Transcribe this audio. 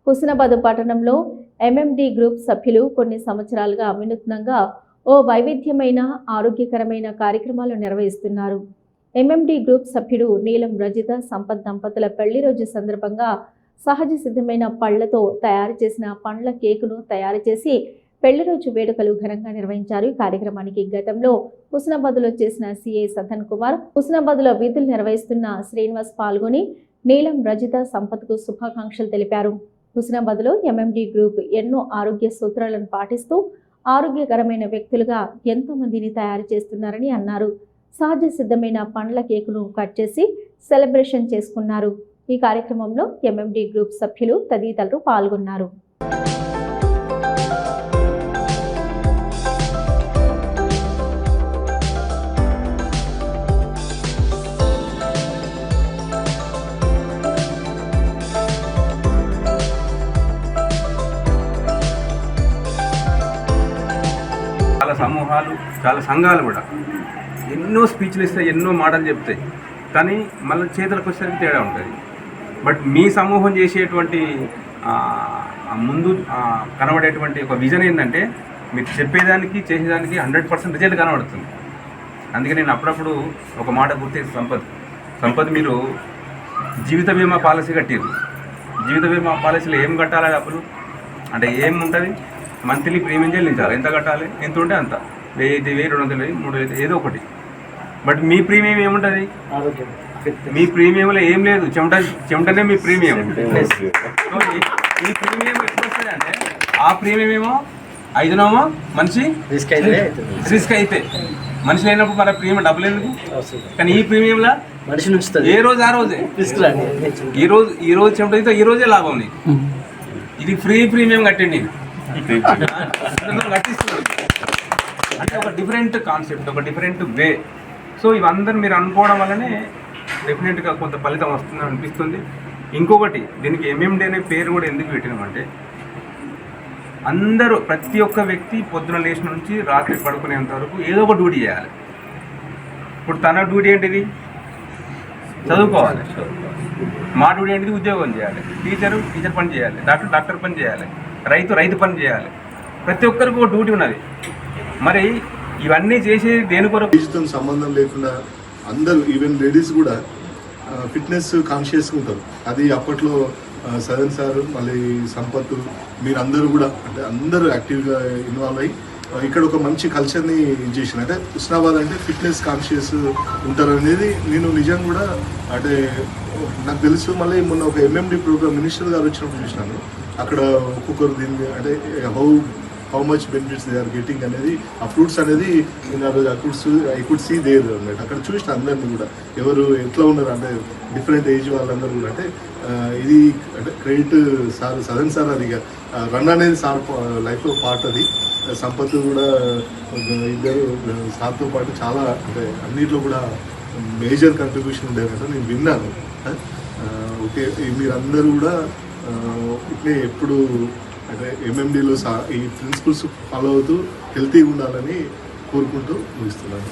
హుస్నాబాద్ పట్టణంలో MMD group సభ్యులు కొన్ని సంవత్సరాలుగా వినూత్నంగా ఓ వైవిధ్యమైన ఆరోగ్యకరమైన కార్యక్రమాలు నిర్వహిస్తున్నారు. ఎంఎండి గ్రూప్ సభ్యుడు నీలం రజిత సంపత్ దంపతుల పెళ్లి రోజు సందర్భంగా సహజ సిద్ధమైన పళ్లతో తయారు చేసిన పండ్ల కేకును తయారు చేసి పెళ్లి రోజు వేడుకలు ఘనంగా నిర్వహించారు. ఈ కార్యక్రమానికి గతంలో హుస్నాబాద్లో చేసిన సిఐ సతన్ కుమార్, హుస్నాబాద్లో విధులు నిర్వహిస్తున్న శ్రీనివాస్ పాల్గొని నీలం రజిత సంపత్కు శుభాకాంక్షలు తెలిపారు. హుస్నాబాద్లో ఎంఎండి గ్రూప్ ఎన్నో ఆరోగ్య సూత్రాలను పాటిస్తూ ఆరోగ్యకరమైన వ్యక్తులుగా ఎంతో మందిని తయారు చేస్తున్నారని అన్నారు. సహజ సిద్ధమైన పండ్ల కేకును కట్ చేసి సెలబ్రేషన్ చేసుకున్నారు. ఈ కార్యక్రమంలో ఎంఎండి గ్రూప్ సభ్యులు తదితరులు పాల్గొన్నారు. చాలా సమూహాలు, చాలా సంఘాలు కూడా ఎన్నో స్పీచ్లు ఇస్తాయి, ఎన్నో మాటలు చెప్తాయి, కానీ మళ్ళీ చేతులకు వచ్చేసరికి తేడా ఉంటుంది. బట్ మీ సమూహం చేసేటువంటి ముందు కనబడేటువంటి ఒక విజన్ ఏంటంటే మీరు చెప్పేదానికి చేసేదానికి 100% రిజల్ట్ కనబడుతుంది. అందుకే నేను అప్పుడప్పుడు ఒక మాట గుర్తు సంపత్ మీరు జీవిత బీమా పాలసీ కట్టారు. జీవిత బీమా పాలసీలో ఏం కట్టాలి డబ్బులు అంటే ఏముంటుంది, మంత్లీ ప్రీమియం చెల్లించాలి. ఎంత కట్టాలి, ఎంత ఉంటే అంత, 1000, 200, 3000 ఏదో ఒకటి. బట్ మీ ప్రీమియం ఏముంటుంది? మీ ప్రీమియంలో ఏం లేదు, చెమటనే మీ ప్రీమియం. ఈ ప్రీమియం ఎప్పుడు వస్తుంది అంటే ఆ ప్రీమియం ఏమో 5 మనిషి రిస్క్ అయితే మనిషి లేనప్పుడు మన ప్రీమియం డబ్బులు ఎందుకు? కానీ ఈ ప్రీమియంలో ఏ రోజు ఆ రోజే, ఈ రోజు చెమట అయితే ఈ రోజే లాభం నీకు. ఇది ఫ్రీ ప్రీమియం కట్టండి కట్టిస్తున్నాడు అంటే ఒక డిఫరెంట్ కాన్సెప్ట్, ఒక డిఫరెంట్ వే. సో ఇవందరూ మీరు అనుకోవడం వల్లనే డెఫినెట్గా కొంత ఫలితం వస్తుందని అనిపిస్తుంది. ఇంకొకటి, దీనికి ఎంఎండి అనే పేరు కూడా ఎందుకు పెట్టినామంటే అందరూ ప్రతి ఒక్క వ్యక్తి పొద్దున లేచిన నుంచి రాత్రి పడుకునేంత వరకు ఏదో ఒక డ్యూటీ చేయాలి. ఇప్పుడు తన డ్యూటీ ఏంటిది? చదువుకోవాలి. మా డ్యూటీ ఏంటిది? ఉద్యోగం చేయాలి. టీచర్ పని చేయాలి. డాక్టర్ పని చేయాలి. రైతు పని చేయాలి. ప్రతి ఒక్కరికి ఒక డ్యూటీ ఉన్నది. మరి ఇవన్నీ చేసి దేని కొరకు? ఏజ్తో సంబంధం లేకుండా అందరూ, ఈవెన్ లేడీస్ కూడా ఫిట్నెస్ కాన్షియస్గా ఉంటారు. అది అప్పట్లో సదన్ సార్, మళ్ళీ సంపత్, మీరందరూ కూడా అంటే అందరూ యాక్టివ్గా ఇన్వాల్వ్ అయ్యి ఇక్కడ ఒక మంచి కల్చర్ని చేసిన. అంటే హుస్నాబాద్ అంటే ఫిట్నెస్ కాన్షియస్ ఉంటారు అనేది నేను నిజంగా కూడా అంటే నాకు తెలుసు. మళ్ళీ మొన్న ఒక ఎంఎండి ప్రోగ్రామ్ మినిస్టర్ గారు వచ్చినప్పుడు చూసినాను. అక్కడ ఒక్కొక్కరు దీన్ని అంటే how much benefits they are getting అనేది, ఆ ఫ్రూట్స్ అనేది నేను ఆ రోజు ఐ కుడ్ సీ దేర్ అన్నమాట. అక్కడ చూసిన అందరినీ కూడా ఎవరు ఎట్లా ఉన్నారు అంటే డిఫరెంట్ ఏజ్ వాళ్ళందరూ కూడా. అంటే ఇది అంటే క్రెడిట్ సార్, సదన్ సార్. అది రన్ అనేది సార్ లైఫ్లో పార్ట్. అది సంపత్ కూడా ఇద్దరు సార్తో పాటు చాలా అంటే అన్నిట్లో కూడా మేజర్ కంట్రిబ్యూషన్ ఉండేదంటే నేను విన్నాను. ఓకే, మీరందరూ కూడా ఇట్లే ఎప్పుడు అంటే ఎంఎండిలో ఈ ప్రిన్సిపల్స్ ఫాలో అవుతూ హెల్తీగా ఉండాలని కోరుకుంటూ ముగిస్తున్నాను.